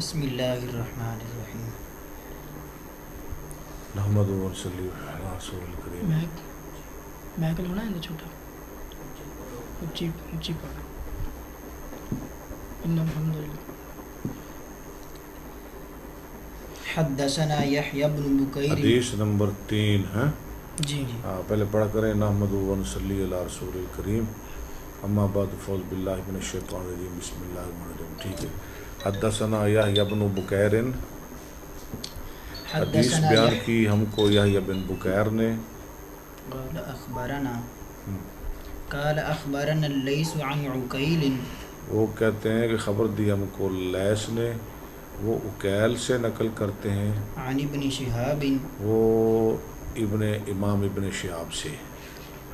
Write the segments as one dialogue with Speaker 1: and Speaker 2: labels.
Speaker 1: بسم اللہ الرحمن الرحیم.
Speaker 2: نحمد و صلی علی رسول الکریم.
Speaker 3: میں کل ہونا ہے چھوٹا اونچی اونچی پڑھ ان الحمدللہ.
Speaker 1: حدثنا یحیی بن بکیر.
Speaker 2: حدیث نمبر 3 ہے.
Speaker 3: جی
Speaker 2: پہلے پڑھ کریں نحمد و صلی علی رسول الکریم. اما بعد فاعوذ باللہ من الشیطان الرجیم بسم اللہ الرحمن الرحیم. ٹھیک ہے. حدثنا یحیی بن بکیر. حدیث بیان کی ہم کو یحیی بن بکیر نے.
Speaker 1: قال اخبرنا قال اخبرنا اللیث عن عقیل.
Speaker 2: وہ کہتے ہیں کہ خبر دی ہم کو لیث نے. وہ عقیل سے نقل کرتے ہیں.
Speaker 1: عن ابن شہاب.
Speaker 2: وہ امام ابن شہاب سے.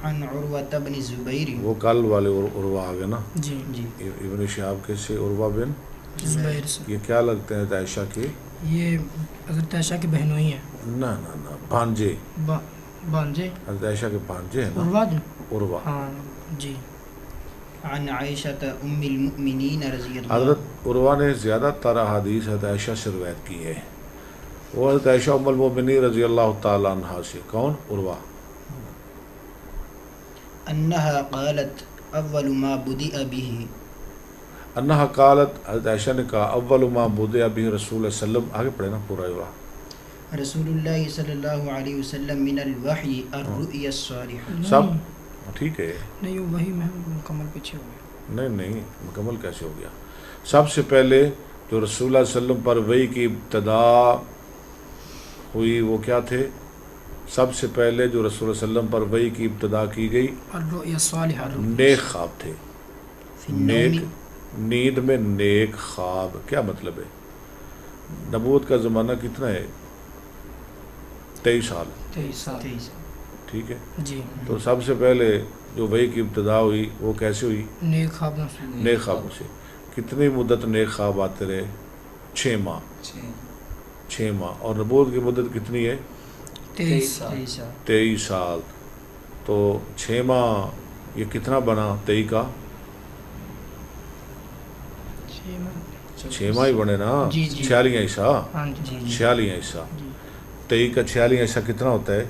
Speaker 1: عن عروة بن زبیر.
Speaker 2: وہ کل والے عروہ آگے نا.
Speaker 3: جی
Speaker 1: جی.
Speaker 2: ابن شہاب کے سے عروہ بن
Speaker 3: زبیر سے.
Speaker 2: یہ کیا لگتے ہیں عائشہ کے؟
Speaker 3: یہ حضرت عائشہ کی بہنوئی ہیں.
Speaker 2: نہ بھانجے.
Speaker 3: بانجے
Speaker 2: حضرت عائشہ کے بھانجے ہیں نا.
Speaker 3: عروہ جو
Speaker 2: عروہ.
Speaker 3: ہاں جی.
Speaker 1: عن عائشة ام المؤمنین رضی اللہ.
Speaker 2: حضرت عروہ نے زیادہ تر احادیث حضرت عائشہ سے روایت کی ہے. وہ حضرت عائشہ ام المؤمنین رضی اللہ تعالی عنہا سے. کون؟ عروہ.
Speaker 1: انہا قالت اول ما بدأ به.
Speaker 2: انہا قالت حضرت عائشہ نے کہا اول ما بدأ به رسول اللہ صلی اللہ علیہ وسلم. آگے پڑھے نا پورا عروہ.
Speaker 1: رسول اللہ صلی اللہ علیہ وسلم من الوحی الرؤیا الصالحہ.
Speaker 2: سب ٹھیک ہے.
Speaker 3: نہیں وہی میں مکمل پیچھے ہو گیا.
Speaker 2: نہیں مکمل کیسے ہو گیا؟ سب سے پہلے جو رسول اللہ صلی اللہ علیہ وسلم پر وحی کی ابتدا ہوئی وہ کیا تھے؟ سب سے پہلے جو رسول اللہ صلی اللہ علیہ وسلم پر وحی کی ابتدا کی گئی
Speaker 3: الرؤیا الصالحہ.
Speaker 2: نیک خواب تھے.
Speaker 1: فی النوم.
Speaker 2: نیند میں نیک خواب کیا مطلب ہے؟ نبوت کا زمانہ کتنا ہے؟ 23 سال.
Speaker 1: 23.
Speaker 2: ٹھیک ہے.
Speaker 3: جی.
Speaker 2: تو سب سے پہلے جو وحی کی ابتدا ہوئی وہ کیسے ہوئی؟
Speaker 3: نیک خوابوں سے.
Speaker 2: نیک خوابوں سے. کتنی مدت نیک خواب آتے رہے؟ 6 ماہ. 6 ماہ. اور نبوت کی مدت کتنی ہے؟ 23 سال. تو 6 ماہ یہ کتنا بنا 23 کا؟ 6 ماہ ہی بنے نا. 46 حصہ.
Speaker 3: ہاں جی.
Speaker 2: 46 حصہ. 23 کا 46 حصہ کتنا ہوتا ہے؟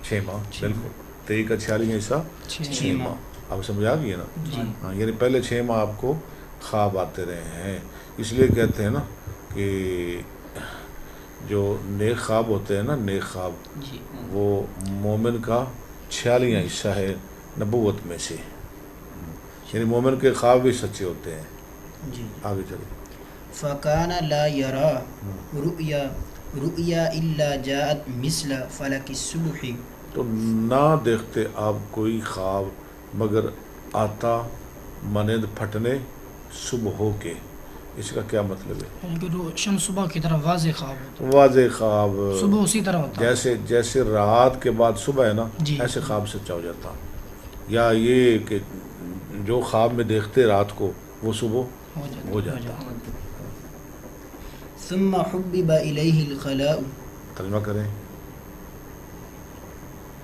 Speaker 2: 6 ماہ. بالکل 23 کا 46 حصہ 6 ماہ. اب سمجھ آ گئی ہے نا. ہاں یعنی پہلے 6 ماہ آپ کو خواب آتے رہے ہیں. اس لیے کہتے ہیں نا کہ جو نیک خواب ہوتے ہیں نا نیک خواب وہ مومن کا 46 حصہ ہے نبوت میں سے. یعنی مومن کے خواب بھی سچے ہوتے ہیں.
Speaker 1: جی.
Speaker 2: آگے چلیں.
Speaker 1: فکان لا یرا رؤیا الا جاءت مثل فلک الصبح.
Speaker 2: تو نہ دیکھتے آپ کوئی خواب مگر آتا مانند پھٹنے صبح ہو کے. اس کا کیا مطلب ہے؟
Speaker 3: یعنی کہ روشن صبح کی طرح واضح خواب ہوتا
Speaker 2: واضح خواب
Speaker 3: صبح اسی طرح ہوتا
Speaker 2: جیسے رات کے بعد صبح ہے نا
Speaker 3: جی.
Speaker 2: ایسے خواب سچا ہو جاتا. یا یہ کہ جو خواب میں دیکھتے رات کو وہ صبح ہو جاتا.
Speaker 1: ثم حبب الیہ الخلاء.
Speaker 2: ترجمہ کریں.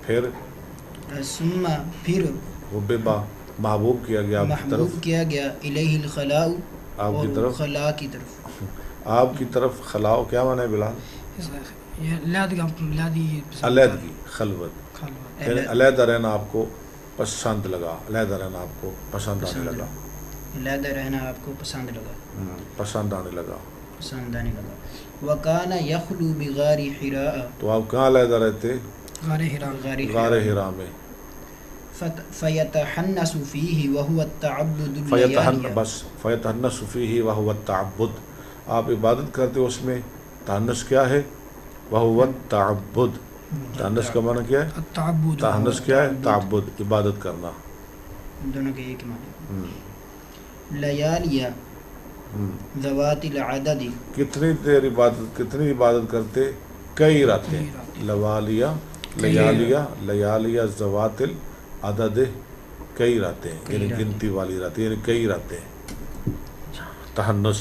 Speaker 2: پھر
Speaker 1: ثم پھر
Speaker 2: حببا محبوب کیا گیا آپ کی طرف.
Speaker 1: محبوب کیا گیا الیہ الخلاء
Speaker 2: آپ کی طرف.
Speaker 1: خلا کی طرف.
Speaker 2: آپ کی طرف خلاء کیا معنی ہے بلال؟
Speaker 3: یہ علیحدگی
Speaker 2: خلوت. یعنی علیحدہ رہنا آپ کو پسند لگا. علیحدہ رہنا آپ کو پسند آنے لگا.
Speaker 1: علیحدہ رہنا آپ کو پسند لگا.
Speaker 2: پسند آنے لگا.
Speaker 1: وکان یخلو بغار حراء. تو
Speaker 2: آپ کہاں علیحدہ رہتے؟
Speaker 3: غار
Speaker 2: حراء میں.
Speaker 1: فیتحنس فیہ وہو التعبد اللیالیہ.
Speaker 2: بس فیتحنس فیہ وہو التعبد. آپ عبادت کرتے اس میں. تحنس کیا ہے؟ وہو التعبد. تحنس کا معنی کیا ہے؟ تحنس کیا ہے؟ تعبد عبادت کرنا.
Speaker 1: دونوں کے ایک معنی. لیالیہ ذوات العدد.
Speaker 2: کتنی عبادت کرتے؟ کئی راتیں. لیالیہ ذوات العدد کئی راتیں یعنی گنتی والی راتیں یعنی کئی راتیں. تحنس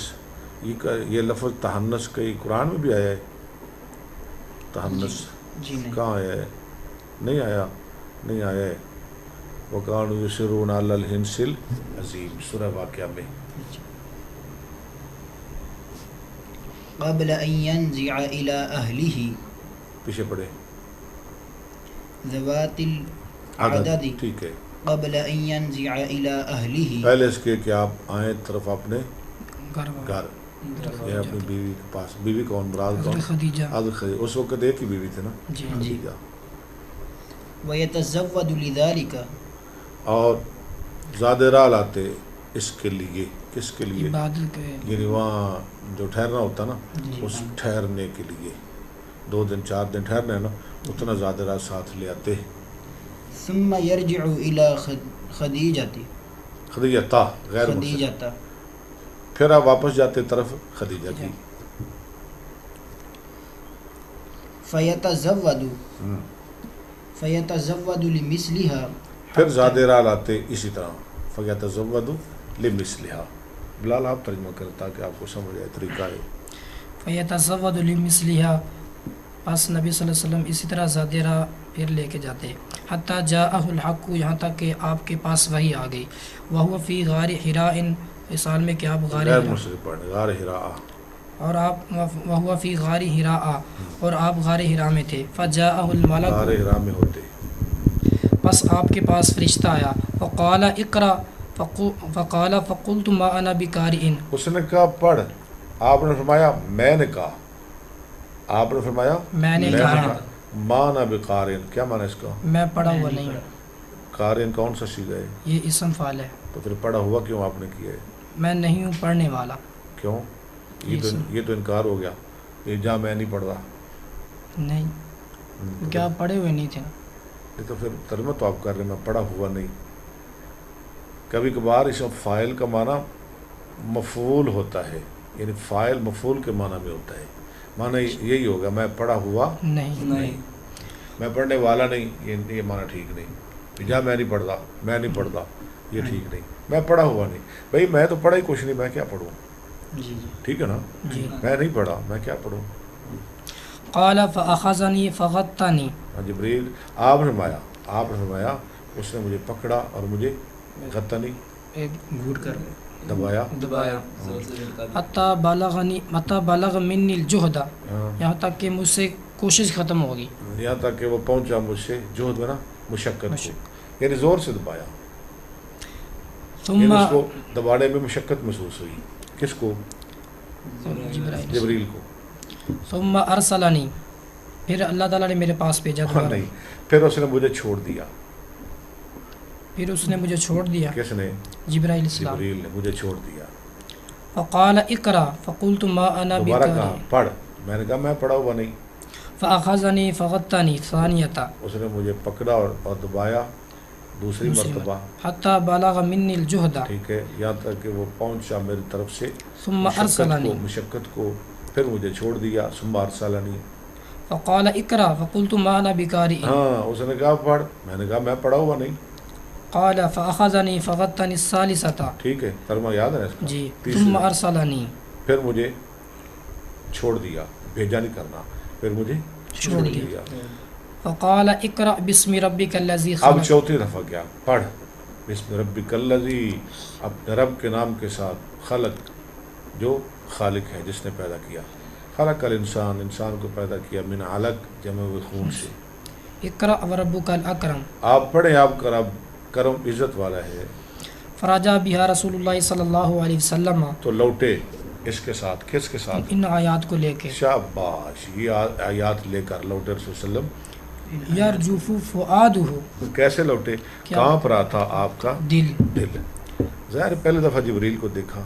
Speaker 2: یہ لفظ تحنس کئی قرآن میں بھی آیا ہے. تحنس کہاں آیا ہے؟ نہیں آیا ہے. وَكَانُوا يُصِرُّونَ عَلَى الْحِنْثِ الْعَظِيمِ سورہ واقعہ میں.
Speaker 1: قبل أن ينزع إلى أهله
Speaker 2: پیچھے پڑھے
Speaker 1: ذوات العدد
Speaker 2: ٹھیک ہے
Speaker 1: قبل أن ينزع إلى أهله
Speaker 2: پہلے اس کے کہ آپ آئیں طرف اپنے
Speaker 3: گھر
Speaker 2: گھر یا اپنی بیوی کے پاس. بیوی کون مراد کون؟
Speaker 3: حضرت خدیجہ.
Speaker 2: حضرت خدیجہ. اس وقت ایک ہی بیوی تھی نا
Speaker 3: جی
Speaker 2: خدیجہ.
Speaker 1: ويتزود لذلك
Speaker 2: اور زیادہ راہ لاتے اس کے لیے. کس کے لیے؟
Speaker 3: عبادت کے
Speaker 2: یعنی وہاں جو ٹھہرنا ہوتا نا اس ٹھہرنے کے لیے 2 دن 4 دن ٹھہرنا ہے نا اتنا زیادہ راہ ساتھ لے آتے.
Speaker 1: ثم يرجع إلى خديجة
Speaker 2: خدیجہ تا غیر منصرف.
Speaker 1: خدیجة
Speaker 2: پھر آپ واپس جاتے طرف خدیجہ کی.
Speaker 1: فيتزود لمثلها
Speaker 2: پھر زیادہ راہ لاتے اسی طرح. فیتزود لمثلها. بلال آپ ترجمہ کریں تاکہ آپ کو سمجھ آئے طریقہ ہے.
Speaker 3: فیتزود لمثلها پس نبی صلی اللہ علیہ وسلم اسی طرح زیادہ راہ پھر لے کے جاتے حتی جاءہ الحق یہاں تک کہ آپ کے پاس وحی آ گئی. وہو فی غار حراء اس حال میں کہ آپ غار
Speaker 2: غیر
Speaker 3: حراء
Speaker 2: منصرف پڑھنے غار حراء.
Speaker 3: اور آپ وہو فی غار حراء اور آپ غار حراء میں تھے. فجاءہ
Speaker 2: غار
Speaker 3: الملک
Speaker 2: حراء میں ہوتے.
Speaker 3: پس آپ کے پاس فرشتہ آیا. فقال اقرأ فقال فقلت ما انا بقارئ
Speaker 2: اس نے کہا پڑھ. آپ نے فرمایا میں نے کہا. آپ نے فرمایا
Speaker 3: میں نے کہا
Speaker 2: مانا بقارئ. کیا مانا اس کا؟
Speaker 3: میں پڑھا ہوا نہیں ہوں.
Speaker 2: قارئ کون سا صیغہ ہے؟
Speaker 3: یہ اسم فعل ہے.
Speaker 2: تو پھر پڑھا ہوا کیوں آپ نے کیا ہے؟
Speaker 3: میں نہیں ہوں پڑھنے والا.
Speaker 2: کیوں؟ یہ تو انکار ہو گیا. یہ جہاں میں نہیں پڑھ رہا.
Speaker 3: نہیں کیونکہ آپ پڑھے ہوئے نہیں تھے نا.
Speaker 2: یہ تو پھر ترجمہ تو آپ کر رہے میں پڑھا ہوا نہیں. کبھی کبھار اس فاعل کا معنی مفعول ہوتا ہے. یعنی فاعل مفعول کے معنی میں ہوتا ہے. معنی یہی ہوگا میں پڑھا ہوا
Speaker 3: نہیں.
Speaker 2: میں پڑھنے والا نہیں. یہ معنی ٹھیک نہیں. جہاں میں نہیں پڑھتا میں نہیں پڑھتا یہ ٹھیک نہیں. میں پڑھا ہوا نہیں. بھائی میں تو پڑھا ہی کچھ نہیں. میں کیا پڑھوں؟ ٹھیک ہے نا.
Speaker 3: جی.
Speaker 2: میں نہیں پڑھا میں کیا پڑھوں؟
Speaker 3: قال فاخذني فغطني
Speaker 2: جبریل آپ نے فرمایا اس نے مجھے پکڑا اور مجھے غطنی
Speaker 1: گھوٹ کر
Speaker 2: دبایا.
Speaker 3: حتی بلغ منی الجہد یہاں تک کہ مجھ سے کوشش ختم ہوگی.
Speaker 2: یہاں تک کہ وہ پہنچا مجھ سے جہد میں نا مشقت کو. یعنی زور سے دبایا.
Speaker 3: ثم
Speaker 2: یعنی اس کو دبانے میں مشقت محسوس ہوئی. کس کو؟ جبریل کو.
Speaker 3: ثم ارسلنی پھر اللہ تعالیٰ نے میرے پاس بھیجا.
Speaker 2: نہیں پھر اس نے مجھے چھوڑ دیا.
Speaker 3: پھر اس نے مجھے چھوڑ دیا.
Speaker 2: کس نے؟
Speaker 3: جبرائیل السلام.
Speaker 2: جبریل نے مجھے چھوڑ دیا.
Speaker 3: فقال اقرا فقلت ما انا
Speaker 2: دوبارہ کہا
Speaker 3: بقارئ
Speaker 2: پڑھ. میں نے کہا میں پڑھا ہوا نہیں.
Speaker 3: فاخذنی فغطنی ثانیتا
Speaker 2: اس نے مجھے پکڑا اور دبایا دوسری مرتبہ.
Speaker 3: حتی بلغ منی الجہد
Speaker 2: ٹھیک ہے یہاں تک کہ وہ پہنچا میری طرف سے
Speaker 3: ثم ارسلنی
Speaker 2: مشقت کو. پھر مجھے چھوڑ دیا. ثم ارسلنی.
Speaker 3: فقال اقرا فقلت ما انا بقارئ.
Speaker 2: ہاں اس نے کہا پڑھ. میں نے کہا میں پڑھا ہوا نہیں.
Speaker 3: قال فاخذنی فغطنی الثالثة.
Speaker 2: ٹھیک ہے ترجمہ یاد ہے اس کا؟
Speaker 3: جی.
Speaker 2: تیسرا.
Speaker 3: ثم ارسلنی
Speaker 2: پھر مجھے چھوڑ دیا. بھیجا نہیں کرنا. پھر مجھے
Speaker 3: چھوڑ دیا. فقال اقرأ بسم ربک الذی
Speaker 2: اب
Speaker 3: خلق.
Speaker 2: چوتھی دفعہ کیا پڑھ. بسم ربک الذی اپنے رب کے نام کے ساتھ خلق جو خالق ہے جس نے پیدا کیا. خلق الانسان انسان کو پیدا کیا من علق جمع ہوئے خون سے.
Speaker 3: اقرأ وربک الاکرم.
Speaker 2: آپ پڑھیں آپ کا رب کرم عزت والا ہے.
Speaker 3: فراجع بها رسول اللہ صلی اللہ علیہ وسلم.
Speaker 2: تو لوٹے اس کے ساتھ. کس کے ساتھ؟
Speaker 3: ان آیات کو لے کے.
Speaker 2: شاباش. یہ آیات لے کر لوٹے رسول صلی اللہ علیہ وسلم.
Speaker 3: یرجف فؤادہ.
Speaker 2: کیسے لوٹے؟ کہاں پر آتا آپ کا
Speaker 3: دل.
Speaker 2: ظاہر پہلے دفعہ جبریل کو دیکھا.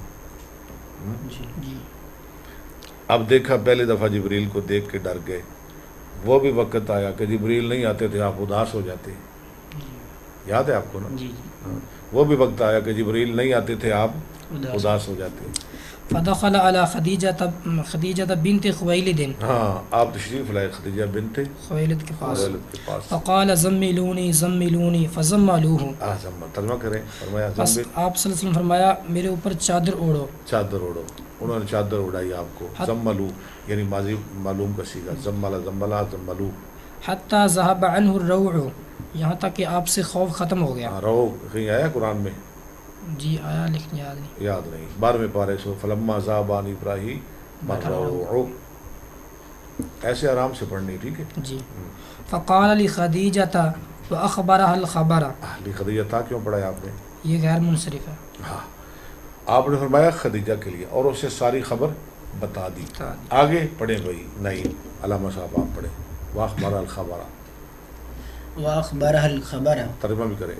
Speaker 3: جی.
Speaker 2: اب دیکھا پہلی دفعہ جبریل کو دیکھ کے ڈر گئے. وہ بھی وقت آیا کہ جبریل نہیں آتے تھے آپ اداس ہو جاتے. یاد ہے آپ کو نا؟
Speaker 1: جی.
Speaker 2: وہ بھی وقت آیا کہ جبریل نہیں آتے تھے آپ اداس ہو جاتے.
Speaker 3: فدخل علی خدیجہ بنت خویلد.
Speaker 2: ہاں آپ تشریف لائے خدیجہ بنت
Speaker 3: خویلد کے
Speaker 2: خویلد کے پاس.
Speaker 3: فقال زملونی زملونی فزملوہ.
Speaker 2: ترجمہ کریں. فرمایا
Speaker 3: بس آپ صلی اللہ علیہ وسلم فرمایا میرے اوپر چادر اوڑھو.
Speaker 2: چادر اوڑھو. انہوں نے چادر اڑائی آپ کو. زملو یعنی ماضی معلوم کا صیغہ. زملا زملا زملو.
Speaker 3: حتی ذهب عنہ الروع یہاں تک کہ آپ سے خوف ختم ہو گیا.
Speaker 2: رو کہیں آیا قرآن میں؟
Speaker 3: جی آیا لیکن یاد نہیں.
Speaker 2: یاد نہیں. 12ویں پارے سو فلما ذهب عن ابراہیم مرعو، ایسے آرام سے پڑھنی، ٹھیک ہے
Speaker 3: جی. فقال لخدیجہ واخبرها الخبر.
Speaker 2: اہلی خدیجہ تھا کیوں پڑھایا آپ نے؟
Speaker 3: یہ غیر منصرف ہے.
Speaker 2: ہاں، آپ نے فرمایا خدیجہ کے لیے اور اسے ساری خبر بتا دی. آگے پڑھیں بھائی، نہیں علامہ صاحب آپ پڑھیں. واخبر الخبر،
Speaker 1: واخبرہ الخبر،
Speaker 2: ترجمہ بھی کریں.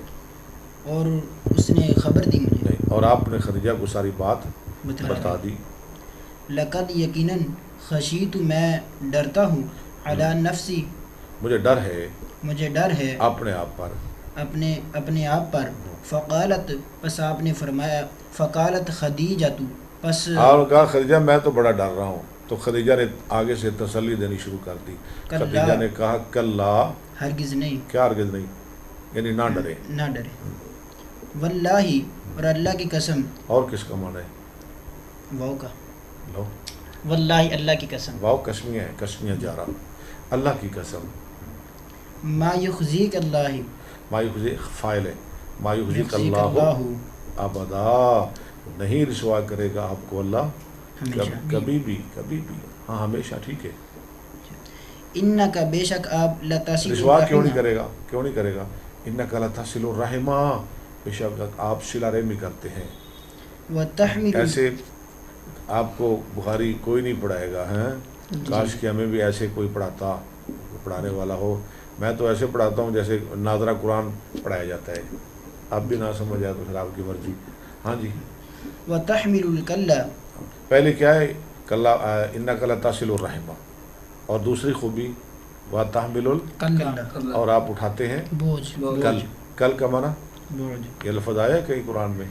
Speaker 1: اور اس نے خبر دی مجھے.
Speaker 2: نہیں، اور آپ نے خدیجہ کو ساری بات بتا دی.
Speaker 1: لقد یقیناً خشیت، میں ڈرتا ہوں، علی نفسی،
Speaker 2: مجھے ڈر ہے،
Speaker 1: مجھے ڈر ہے
Speaker 2: اپنے آپ پر،
Speaker 1: اپنے آپ پر. فقالت، پس آپ نے فرمایا، فقالت خدیجہ، پس
Speaker 2: آپ نے کہا خدیجہ میں تو بڑا ڈر رہا ہوں. تو خدیجہ نے آگے سے تسلی دینی شروع کر دی. خدیجہ نے کہا کلا،
Speaker 1: ہرگز نہیں،
Speaker 2: کیا ہرگز نہیں، یعنی نہ ڈرے،
Speaker 1: نہ ڈرے. واللہ، اور اللہ کی قسم.
Speaker 2: اور کس کا معنی ہے؟
Speaker 1: واو کا،
Speaker 2: لو،
Speaker 1: واللہ اللہ کی قسم.
Speaker 2: واو کشمیہ ہے، کشمیہ جا رہا. اللہ کی قسم،
Speaker 1: ما یخزیک اللہ،
Speaker 2: ما یخزیک فائل ہے، ما یخزیک
Speaker 1: یخزیک
Speaker 2: اللہ
Speaker 1: اللہ
Speaker 2: ابدا، نہیں رسوا کرے گا آپ کو اللہ
Speaker 1: ہمیشہ.
Speaker 2: کبھی بھی، کبھی بھی. ہاں ہمیشہ، ٹھیک ہے.
Speaker 1: انکا، بے شک آپ، لتصل
Speaker 2: رسوا کیوں نہیں
Speaker 1: الرحم،
Speaker 2: کرے گا؟ کیوں نہیں کرے گا؟ انکا لتصل الرحم، بے شک آپ صلہ رحمی کرتے ہیں.
Speaker 1: وتحمل،
Speaker 2: ایسے آپ کو بخاری کوئی نہیں پڑھائے گا، ہیں؟ کاش کہ ہمیں بھی ایسے کوئی پڑھاتا، پڑھانے والا ہو. میں تو ایسے پڑھاتا ہوں جیسے ناظرہ قرآن پڑھایا جاتا ہے. اب بھی نہ سمجھ آئے تو پھر آپ کی مرضی. ہاں جی.
Speaker 1: وتحمل الکلہ،
Speaker 2: پہلے کیا ہے؟ کلا، انک لتصل الرحم، اور دوسری خوبی وتحمل
Speaker 3: کلا،
Speaker 2: اور آپ اٹھاتے ہیں
Speaker 3: بوجھ.
Speaker 2: کل. کل کا معنی
Speaker 1: بوجھ.
Speaker 2: یہ لفظ آیا کئی قرآن میں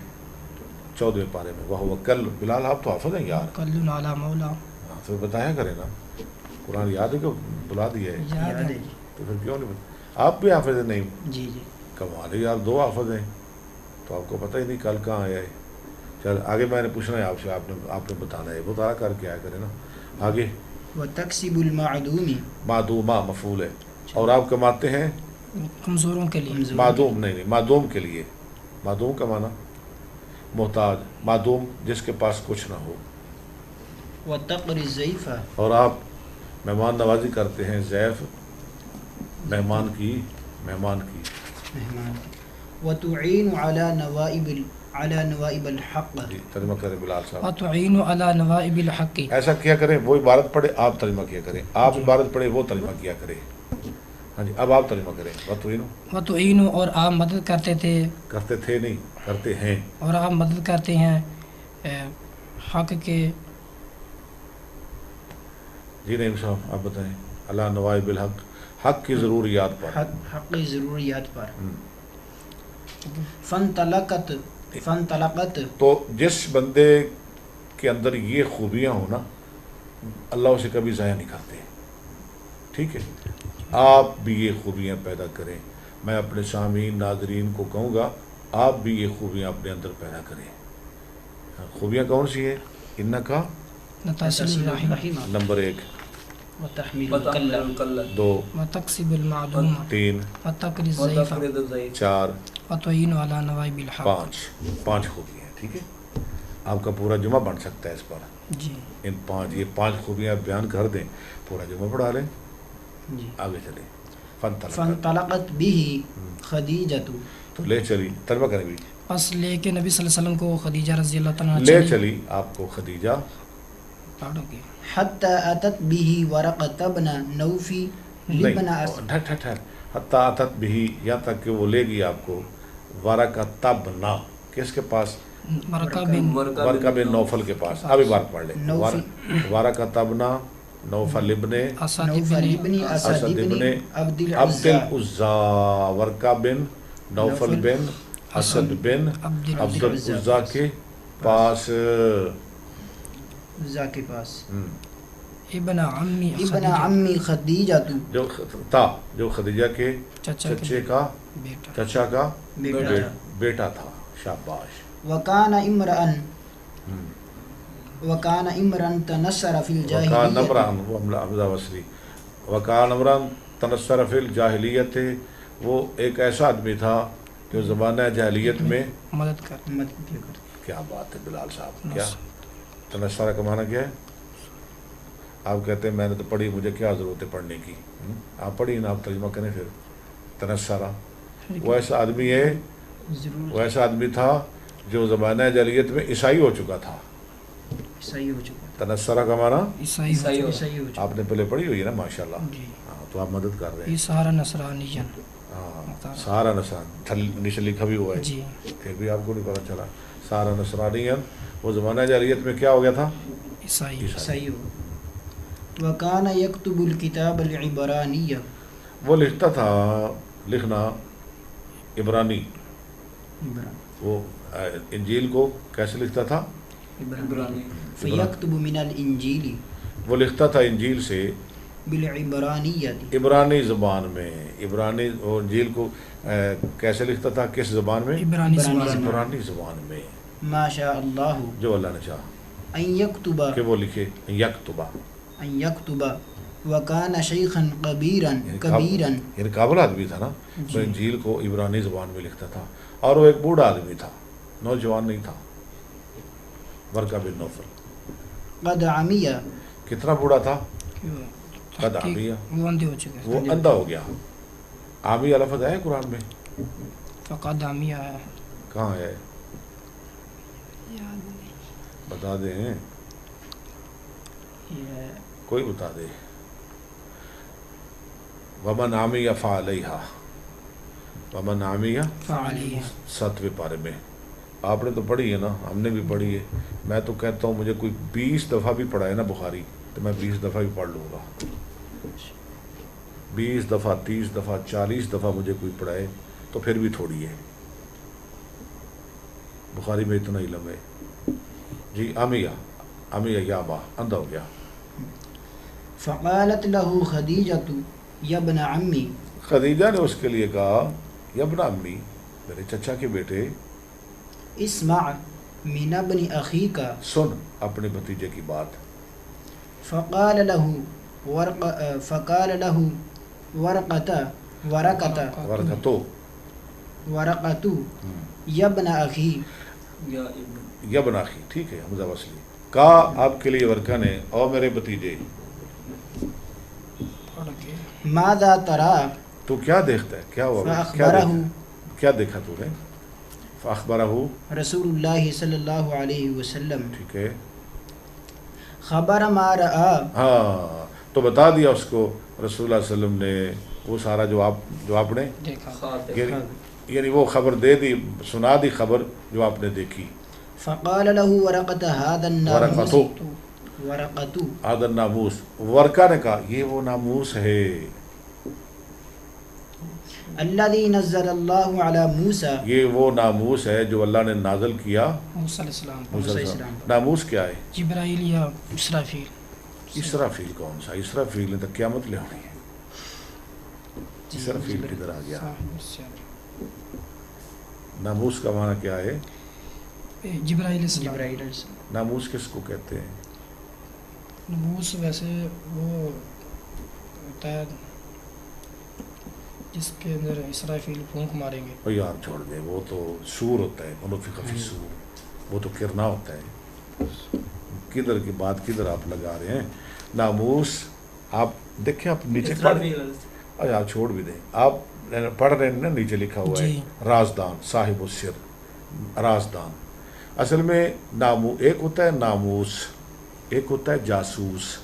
Speaker 2: 14ویں پارے میں. وہ کل. بلال آپ تو حافظ ہیں یار،
Speaker 3: کل علی مولا.
Speaker 2: ہاں تو بتایا کریں نا. قرآن یاد ہے کہ بلا دیا ہے؟
Speaker 3: یاد
Speaker 1: یاد
Speaker 3: ہے.
Speaker 1: ہے جی.
Speaker 2: تو پھر کیوں نہیں آپ بھی حافظ ہیں؟ نہیں،
Speaker 1: جی جی.
Speaker 2: کمال ہے یار، 2 حافظ ہیں تو آپ کو پتہ ہی نہیں کل کہاں آیا ہے. چل آگے میں نے پوچھنا ہے آپ سے، آپ نے بتانا ہے، مطالعہ کر کے آیا کریں نا. آگے
Speaker 1: وتکسب المعدوم،
Speaker 2: معدومہ مفعول ہے، اور آپ کماتے ہیں
Speaker 3: کمزوروں کے لیے.
Speaker 2: معدوم، نہیں معدوم کے لیے. معدوم کا معنی محتاج، معدوم جس کے پاس کچھ نہ ہو.
Speaker 1: وتقری الضیف،
Speaker 2: اور آپ مہمان نوازی کرتے ہیں، ضیف مہمان کی، مہمان کی.
Speaker 1: مہمان. وتعین علی نوائب الحق،
Speaker 2: جی ترجمہ کریں بلال صاحب.
Speaker 3: وتعین علی نوائب الحق.
Speaker 2: ایسا کیا کریں، وہ عبارت پڑھے آپ ترجمہ کیا کریں، آپ عبارت پڑھے وہ ترجمہ کیا کریں. ہاں جی، اب آپ ترجمہ کریں.
Speaker 3: وتعین، اور آپ مدد کرتے تھے،
Speaker 2: کرتے تھے نہیں، کرتے ہیں.
Speaker 3: اور آپ مدد کرتے ہیں حق کے.
Speaker 2: جی نہیں صاحب آپ بتائیں. اللہ نوائب الحق، حق کی ضروریات پر.
Speaker 1: حق ضروریات پر. فانطلقت، فانطلقت،
Speaker 2: تو جس بندے کے اندر یہ خوبیاں ہوں نا، اللہ اسے کبھی ضائع نہیں کرتے. ٹھیک ہے، آپ بھی یہ خوبیاں پیدا کریں. میں اپنے سامعین ناظرین کو کہوں گا آپ بھی یہ خوبیاں اپنے اندر پیدا کریں. خوبیاں کون سی ہیں؟ انکا
Speaker 3: لتصل الرحم،
Speaker 2: نمبر 1.
Speaker 1: وتحمل الکلہ،
Speaker 2: 2.
Speaker 3: وتکسب المعدوم،
Speaker 2: 3.
Speaker 3: وتقری الضیف،
Speaker 2: 4.
Speaker 3: وتعین علی نوائب الحق.
Speaker 2: 5 خوبیاں. ٹھیک ہے، آپ کا پورا جمعہ بن سکتا ہے اس پر.
Speaker 3: جی.
Speaker 2: ان 5 خوبیاں بیان کر دیں، پورا جمعہ پڑھا لیں.
Speaker 1: جی.
Speaker 2: آگے چلیں.
Speaker 1: فانطلقت به خدیجۃ،
Speaker 2: تو لے چلی. ترجمہ کریں بھی.
Speaker 3: پس لے کے نبی صلی اللہ علیہ وسلم کو خدیجہ رضی اللہ تعالیٰ
Speaker 2: لے چلی آپ کو خدیجہ.
Speaker 3: پڑھو گے.
Speaker 1: حتی اتت به ورقۃ بن نوفل لبن
Speaker 2: ٹھہر. حتی اتت بھی، یہاں تک کہ وہ لے گئی آپ کو ورقۃ بن، کس کے پاس؟ ورقہ بن نوفل کے پاس. ابھی بار پڑھ لیں. ورقۃ بن نوفل ابن
Speaker 1: نوفل ابن اسد ابن عبد
Speaker 2: العزا. ورقہ بن نوفل بن اسد بن عبد العزا کے پاس.
Speaker 1: عزا کے پاس.
Speaker 3: ابن
Speaker 1: عمی خدیجہ،
Speaker 2: جو خدیجہ کے چچے کا چچا کا بیٹا تھا. شاباش.
Speaker 1: وکان امران تنصر فی الجاہلیت،
Speaker 2: وکان امران تنصر فی الجاہلیت، وہ ایک ایسا آدمی تھا جو زمانہ جاہلیت میں
Speaker 3: مدد کر.
Speaker 2: کیا بات ہے بلال صاحب. کیا تنصر کا معنی کیا ہے؟ آپ کہتے ہیں میں نے تو پڑھی، مجھے کیا ضرورت ہے پڑھنے کی؟ آپ پڑھی نا، آپ ترجمہ کریں پھر. تنسرا وہ ایسا آدمی ہے، وہ ایسا آدمی تھا جو زمانہ جاہلیت میں عیسائی ہو چکا تھا.
Speaker 1: صحیح ہو چکا.
Speaker 2: تنسرا کا معنی
Speaker 3: عیسائی ہو
Speaker 1: صحیح ہو چکا.
Speaker 2: آپ نے پہلے پڑھی ہوئی ہے نا ماشاءاللہ.
Speaker 3: جی.
Speaker 2: ہاں تو آپ مدد کر رہے ہیں.
Speaker 3: یہ سارا نصرانیین.
Speaker 2: ہاں سارا نصران نیچے لکھا بھی ہوا ہے
Speaker 3: جی.
Speaker 2: پھر بھی آپ کو نہیں پتہ چلا. سارا نصرانیین وہ زمانہ جاہلیت میں کیا ہو گیا تھا؟
Speaker 3: عیسائی.
Speaker 1: صحیح ہو. وکان یکتب الکتاب العبرانیہ،
Speaker 2: وہ لکھتا تھا، لکھنا عبرانی. وہ انجیل کو کیسے لکھتا تھا؟
Speaker 1: فیکتب من الانجیل،
Speaker 2: وہ لکھتا تھا انجیل سے
Speaker 1: بالعبرانیۃ،
Speaker 2: عبرانی زبان میں. عبرانی اور انجیل کو کیسے لکھتا تھا؟ کس زبان میں؟
Speaker 3: عبرانی زبان.
Speaker 2: عبرانی زبان میں.
Speaker 1: ما شاء اللہ
Speaker 2: جو اللہ نے چاہا
Speaker 1: ان یکتب،
Speaker 2: کہ وہ لکھے. یکتبہ
Speaker 1: ان یکتب. وکان شیخا کبیرا کبیرا،
Speaker 2: یعنی قابل آدمی تھا نا. وہ انجیل کو عبرانی زبان میں لکھتا تھا. اور وہ ایک بوڑھا آدمی تھا، نوجوان نہیں تھا. ورقہ بن نوفل.
Speaker 1: قد عمیہ،
Speaker 2: کتنا بوڑھا تھا؟ قد عمیہ،
Speaker 3: وہ اندھے ہو چکے.
Speaker 2: وہ اندھا ہو گیا. عامی لفظ ہے قرآن میں؟
Speaker 3: فقد عمیہ ہے.
Speaker 2: کہاں ہے؟
Speaker 3: یاد نہیں.
Speaker 2: بتا دیں، کوئی بتا دے. ومن عمیہ فعلیہا، ومن عمیہ
Speaker 3: فعلیہ.
Speaker 2: 7ویں پارے میں. آپ نے تو پڑھی ہے نا، ہم نے بھی پڑھی ہے. میں تو کہتا ہوں مجھے کوئی 20 دفعہ بھی پڑھا ہے نا بخاری تو میں 20 دفعہ بھی پڑھ لوں گا. 20 دفعہ، 30 دفعہ، 40 دفعہ مجھے کوئی پڑھائے تو پھر بھی تھوڑی ہے. بخاری میں اتنا علم ہے. جی عمیہ، عمیہ یا با، اندھا ہو گیا.
Speaker 1: فقالت له خدیجۃ یا ابن عمی،
Speaker 2: خدیجہ نے اس کے لیے کہا یا ابن امی، میرے چچا کے بیٹے،
Speaker 1: اسمع من ابن اخیک،
Speaker 2: سن اپنے بھتیجے کی بات.
Speaker 1: فقال له ورقۃ
Speaker 2: ورقتو،
Speaker 1: ورقۃ یا ابن اخی،
Speaker 2: یا ابن اخی، ٹھیک ہے حمزہ وصلی. کہا آپ کے لیے ورقہ نے، اور میرے بھتیجے،
Speaker 1: ماذا ترى،
Speaker 2: تو کیا دیکھتا ہے؟ کیا ہوا؟
Speaker 1: فاخبرہ،
Speaker 2: کیا دیکھا تو نے؟ فاخبرہ
Speaker 1: رسول اللہ صلی اللہ علیہ وسلم،
Speaker 2: ٹھیک ہے.
Speaker 1: خبر ما رأى،
Speaker 2: ہاں تو بتا دیا اس کو رسول اللہ صلی اللہ علیہ وسلم نے وہ سارا جو آپ نے
Speaker 3: دیکھا.
Speaker 2: یعنی وہ خبر دے دی، سنا دی خبر جو آپ نے دیکھی.
Speaker 1: فقال له ورقۃ هذا الناموس،
Speaker 2: ورقۃ،
Speaker 1: ورقۃ
Speaker 2: هذا الناموس. ورقہ نے کہا یہ وہ ناموس ہے
Speaker 1: الذي نزل اللہ علی موسیٰ،
Speaker 2: یہ وہ ناموس ہے جو اللہ نے نازل کیا
Speaker 3: موسیٰ علیہ السلام.
Speaker 2: موسیٰ علیہ السلام. ناموس کیا ہے؟
Speaker 3: جبرائیل یا اسرافیل.
Speaker 2: اسرافیل کون سا؟ اسرافیل نے تو قیامت لے ہونی ہے. اسرافیل کدھر آ گیا؟ ناموس کا معنی کیا ہے؟
Speaker 3: جبرائیل السلام.
Speaker 2: ناموس کس کو کہتے ہیں؟
Speaker 3: ناموس ویسے وہ ہوتا ہے جس کے اندر اسرافیل پھونک ماریں گے.
Speaker 2: او یار چھوڑ دے، وہ تو سور ہوتا ہے، منفخ فی الصور، وہ تو کرنا ہوتا ہے. کدھر کی بات کدھر آپ لگا رہے ہیں؟ ناموس آپ دیکھیں، آپ نیچے پڑھ، یار چھوڑ بھی دیں. آپ پڑھ رہے ہیں نا، نیچے لکھا ہوا ہے رازدان، صاحب السر، رازدان. اصل میں ایک ہوتا ہے ناموس، ایک ہوتا ہے جاسوس.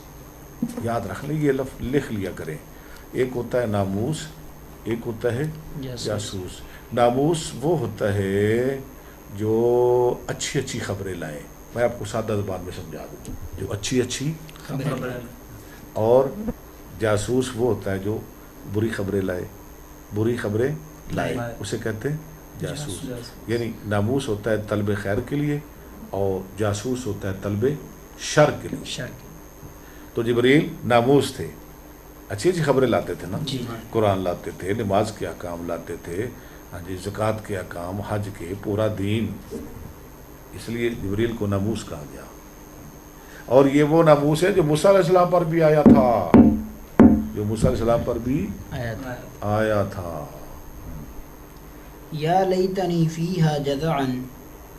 Speaker 2: یاد رکھ لیں، یہ لفظ لکھ لیا کریں. ایک ہوتا ہے ناموس، ایک ہوتا ہے جاسوس. ناموس وہ ہوتا ہے جو اچھی اچھی خبریں لائے. میں آپ کو سادہ زبان میں سمجھا دوں، جو اچھی اچھی خبریں. اور جاسوس وہ ہوتا ہے جو بری خبریں لائے، بری خبریں لائے، اسے کہتے ہیں جاسوس. یعنی ناموس ہوتا ہے طلب خیر کے لیے اور جاسوس ہوتا ہے طلب شر کے لیے. تو جبریل ناموس تھے، اچھی اچھی خبریں لاتے تھے نا. قرآن لاتے تھے، نماز کے احکام لاتے تھے، ہاں جی، زکوٰۃ کے احکام، حج کے، پورا دین. اس لیے جبریل کو ناموس کہا گیا. اور یہ وہ ناموس ہے جو موسیٰ علیہ السلام پر بھی آیا تھا، جو موسیٰ علیہ السلام پر بھی آیا تھا.
Speaker 1: یا لیتنی فیہا جذعا،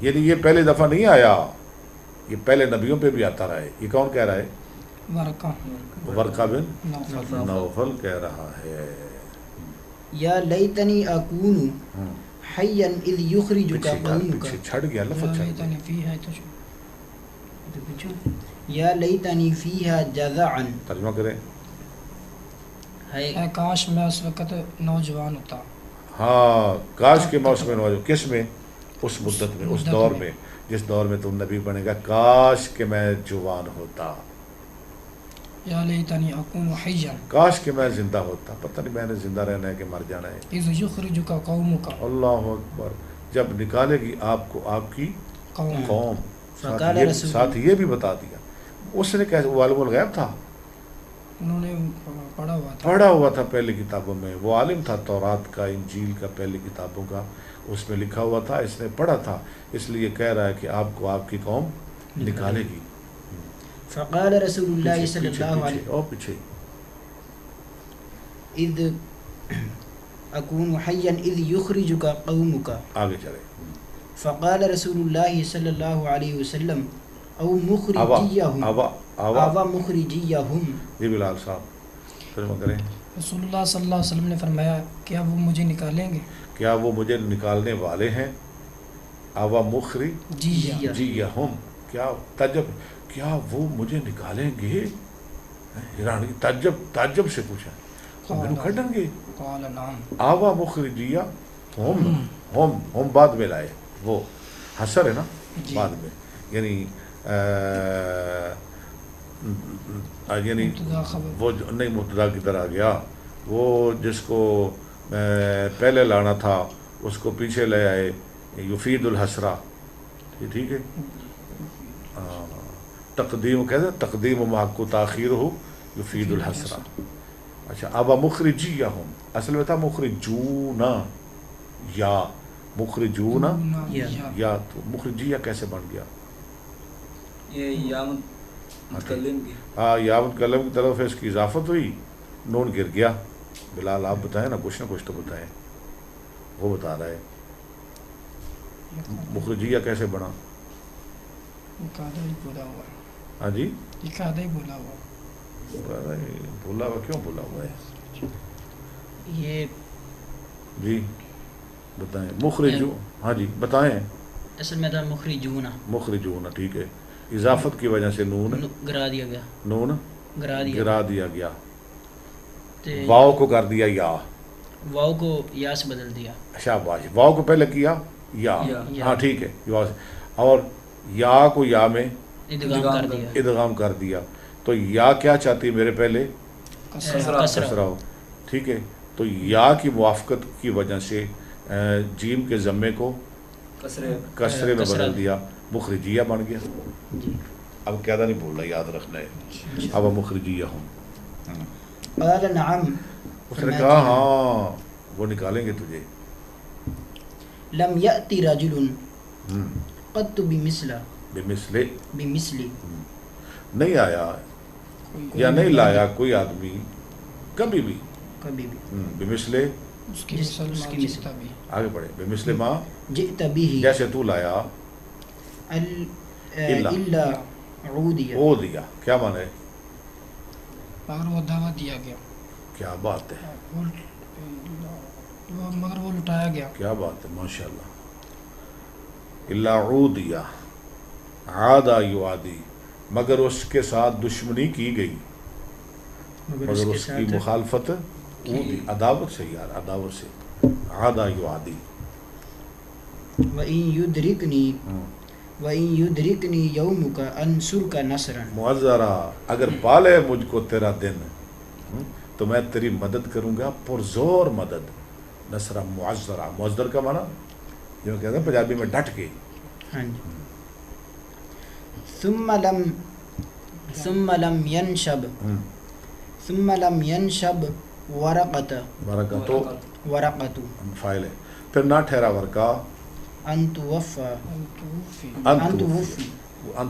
Speaker 2: یعنی یہ پہلے دفعہ نہیں آیا، یہ پہلے نبیوں پہ بھی آتا رہا ہے. یہ کون کہہ رہا ہے؟
Speaker 3: ورقہ
Speaker 2: ورقہ بن
Speaker 3: نوفل
Speaker 2: نوفل کہہ رہا ہے
Speaker 1: یا لیتنی اکون حیا اذ یخرجک قومک
Speaker 2: پیچھے چھڑ گیا لفظ چھڑ گیا
Speaker 1: یا لیتنی فیہا جزعا
Speaker 2: ترجمہ کریں
Speaker 1: ہے
Speaker 3: اے کاش میں اس وقت نوجوان ہوتا
Speaker 2: ہاں کاش کے موسم میں نوجوان کس میں اس مدت میں اس دور میں جس دور میں تم نبی بنے گا کاش کہ میں جوان ہوتا
Speaker 3: یا لیتنی اکون حیا
Speaker 2: کاش کہ میں زندہ ہوتا پتہ نہیں میں نے زندہ رہنا ہے کہ مر جانا ہے
Speaker 3: اذ یخرجک قومک
Speaker 2: اللہ اکبر جب نکالے گی آپ کو آپ کی قوم
Speaker 1: فقال رسول
Speaker 2: ساتھ یہ بھی بتا دیا اس نے کیسے وہ عالم الغیب تھا
Speaker 3: انہوں نے
Speaker 2: پڑھا ہوا تھا پہلے کتابوں میں وہ عالم تھا تورات کا انجیل کا پہلے کتابوں کا اس میں لکھا ہوا تھا اس نے پڑھا تھا اس لیے کہہ رہا ہے کہ آپ کو آپ کی قوم نکالے گی
Speaker 1: فقال رسول اللہ صلی اللہ علیہ
Speaker 2: اور پیچھے
Speaker 1: اذ اکون حیا اذ یخرجک قومک
Speaker 2: آگے چلے
Speaker 1: فقال رسول اللہ صلی اللہ علیہ وسلم او
Speaker 2: آوا
Speaker 1: مخرجیہم
Speaker 2: آوا آوا
Speaker 1: آوا مخرجیہم
Speaker 2: جی بلال صاحب ترجمہ کریں
Speaker 3: رسول اللہ صلی اللہ علیہ وسلم نے فرمایا کیا وہ مجھے نکالیں گے
Speaker 2: کیا وہ مجھے نکالنے والے ہیں آوا مخری
Speaker 3: جی
Speaker 2: جی یا ہم کیا تعجب کیا وہ مجھے نکالیں گے حیران تعجب سے پوچھا میرے کھڑیں گے
Speaker 3: قال نعم
Speaker 2: آوا مخرجیہ ہم بعد میں لائے وہ حسر ہے نا بعد میں یعنی وہ نہیں مبتدا کی طرح گیا وہ جس کو پہلے لانا تھا اس کو پیچھے لے آئے یفید الحسرہ ٹھیک ہے تقدیم کہتے ہیں تقدیم و محق کو تاخیر ہو یفید الحسرہ اچھا ابا مخرجیہم اصل میں تھا مخرجونا یا مخرجونا یا تو مخرجیہ کیسے بن گیا
Speaker 4: یہ یا متکلم کی
Speaker 2: ہاں یا متکلم کی طرف اس کی اضافت ہوئی نون گر گیا بلال آپ بتائیں نا کچھ تو بتائیں وہ بتا رہا ہے مخرجیہ کیسے بنا ہاں جی بولا ہوا کیوں بولا ہوا ہے
Speaker 1: یہ
Speaker 2: جی بتائیں مخرجو ہاں جی بتائیں
Speaker 1: اصل میں تھا
Speaker 2: مخرجون ٹھیک ہے اضافت کی وجہ سے نون
Speaker 1: گرا دیا گیا
Speaker 2: نون گرا دیا گیا
Speaker 1: تے
Speaker 2: واو کو کر دیا یا
Speaker 1: واو کو یا سے بدل دیا
Speaker 2: شاباش واو کو پہلے کیا یا ہاں ٹھیک ہے اور یا کو یا میں ادغام کر دیا تو یا کیا چاہتی ہے میرے پہلے کسرہ ہو ٹھیک ہے تو یا کی موافقت کی وجہ سے جیم کے ضمے کو کسرے میں بدل دیا مخرجیہ بن گیا اب کیا نہیں بول رہا یاد رکھنا ہے اب مخرجیہ ہوں
Speaker 1: قال نعم
Speaker 2: اس نے کہا ہاں وہ نکالیں گے تجھے
Speaker 1: لم یأتی رجل قط بمثل نہیں آیا یا نہیں لایا کوئی آدمی کبھی بھی بمثل آگے بڑھے بمثل ما جئت به
Speaker 2: جیسے تو لایا
Speaker 1: الا عودیہ
Speaker 2: عودیہ کیا مانا ہے
Speaker 3: مگر وہ دعوت دیا گیا
Speaker 2: کیا بات ہے
Speaker 3: مگر وہ لٹایا گیا
Speaker 2: کیا بات ہے ماشاءاللہ الا عودیہ عادہ یعادی مگر اس کے ساتھ دشمنی کی گئی مگر اس کی مخالفت عداوت سے یار عداوت سے عادہ یعادی
Speaker 1: وَإِن يُدْرِكْنِي يَوْمُكَ أَنْصُرْكَ نَصْرًا
Speaker 2: معذرہ اگر پالے مجھ کو تیرا دن تو میں تیری مدد کروں گا پرزور مدد نصرہ معذرہ معذر کا معنی جو کہتے ہیں پنجابی میں ڈٹ کے
Speaker 1: ہاں جی ثم لم ينشب ورقت
Speaker 2: فائل ہے پھر نہ ٹھہرا ورقہ
Speaker 1: ان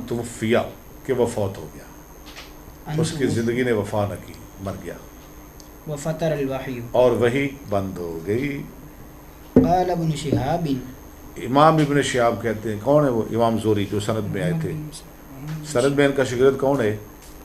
Speaker 2: توفیہ کہ وہ فوت ہو گیا اس کی زندگی نے وفا نہ کی مر گیا
Speaker 1: وفتر الوحی
Speaker 2: اور وہی بند ہو گئی
Speaker 1: قال ابن شہاب
Speaker 2: امام ابن شہاب کہتے ہیں کون ہے وہ امام زوری جو سند میں آئے تھے سند میں ان کا شاگرد کون ہے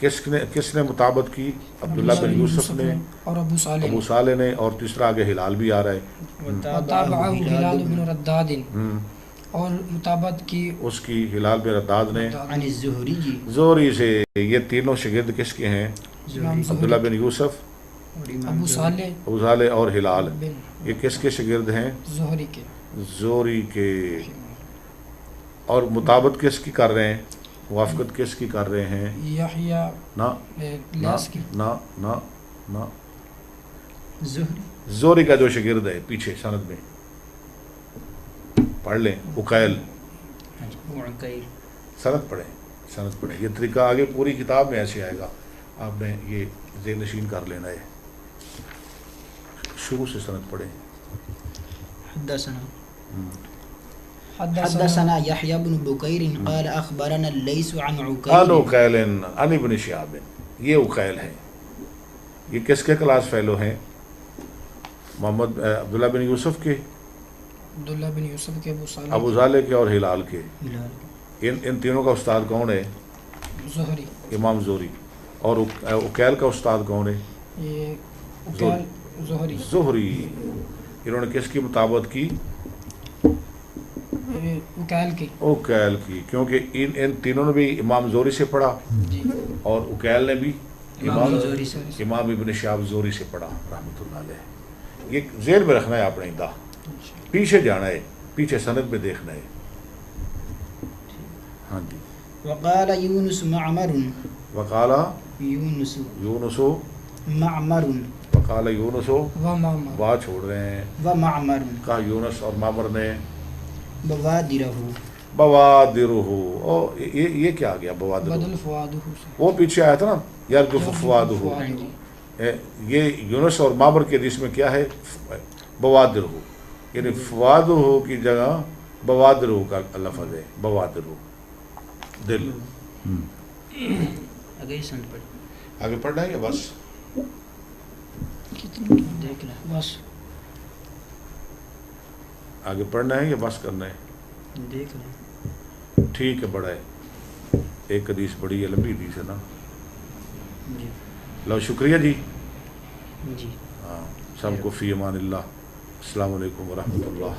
Speaker 2: کس نے مطابت کی؟ عبداللہ بن یوسف نے
Speaker 3: اور ابو
Speaker 2: صالح نے، اور تیسرا آگے ہلال بھی آ رہا ہے،
Speaker 3: وتابعہ ہلال بن رداد، اور مطابت کی
Speaker 2: اس کی ہلال بن رداد نے
Speaker 1: عن الزہری جی
Speaker 2: زہری سے۔ یہ تینوں شاگرد کس کے ہیں؟ عبداللہ بن یوسف،
Speaker 3: ابو
Speaker 2: صالح اور ہلال، یہ کس کے شاگرد ہیں؟
Speaker 3: زہری کے،
Speaker 2: زہری کے۔ اور مطابت کس کی کر رہے ہیں؟ موافقت کس کی کر رہے ہیں؟
Speaker 3: یحییٰ
Speaker 2: نہ
Speaker 3: لیس کی،
Speaker 2: نہ
Speaker 1: زہری
Speaker 2: زہری کا جو شاگرد ہے پیچھے سند میں پڑھ لیں، عقیل،
Speaker 1: عقیل،
Speaker 2: سند پڑھیں، یہ طریقہ آگے پوری کتاب میں ایسے آئے گا، آپ نے یہ ذہن نشین کر لینا ہے، شروع سے سند پڑھیں۔
Speaker 1: حدثنا يحيى بن بكير قال اخبرنا الليث عن
Speaker 2: عن
Speaker 1: عقيل
Speaker 2: عقیل عن ابن شهاب، یہ عقیل ہے، یہ کس کے کلاس فیلو ہیں؟ محمد عبداللہ بن یوسف کے،
Speaker 3: عبداللہ بن یوسف کے،
Speaker 2: ابو صالح کے اور ہلال کے۔
Speaker 1: ہلال
Speaker 2: ان تینوں کا استاد کون ہے؟
Speaker 3: زہری،
Speaker 2: امام زہری۔ اور عقیل کا استاد کون ہے؟
Speaker 3: یہ عقیل زہری،
Speaker 2: زہری۔ انہوں نے کس کی مطابقت کی؟ عقیل کی، کیونکہ ان تینوں نے بھی امام زہری سے پڑھا، اور عقیل نے بھی امام ابن شہاب زہری سے پڑھا رحمۃ اللہ علیہ۔ یہ ذہن میں رکھنا ہے آپ نے، پیچھے جانا ہے، پیچھے سند میں دیکھنا ہے۔ ہاں جی۔
Speaker 1: وقال يونس معمر،
Speaker 2: وقال
Speaker 1: یونس
Speaker 2: معمر، وقال یونس وا چھوڑ رہے ہیں،
Speaker 1: ومعمر
Speaker 2: کہا یونس اور معمر نے
Speaker 1: بوادرہ،
Speaker 2: او یہ کیا آ گیا بوادرہ؟
Speaker 3: بدل فوادہ،
Speaker 2: وہ پیچھے آیا تھا نا یرجف فوادہ، یہ یونس اور معمر کے حدیث میں کیا ہے؟ بوادرہ، یعنی فوادہ کی جگہ بوادرہ کا لفظ ہے، بوادرہ دل۔ آگے پڑھنا ہے یا بس؟
Speaker 1: دیکھ لیں، بس
Speaker 2: آگے پڑھنا ہے یا بس کرنا ہے؟
Speaker 1: دیکھ لیں،
Speaker 2: ٹھیک ہے، بڑا ہے، ایک حدیث بڑی ہے، لمبی حدیث ہے نا۔
Speaker 1: جی
Speaker 2: لو شکریہ جی،
Speaker 1: جی،
Speaker 2: ہاں، سب کو فی امان اللہ، السلام علیکم ورحمۃ اللہ۔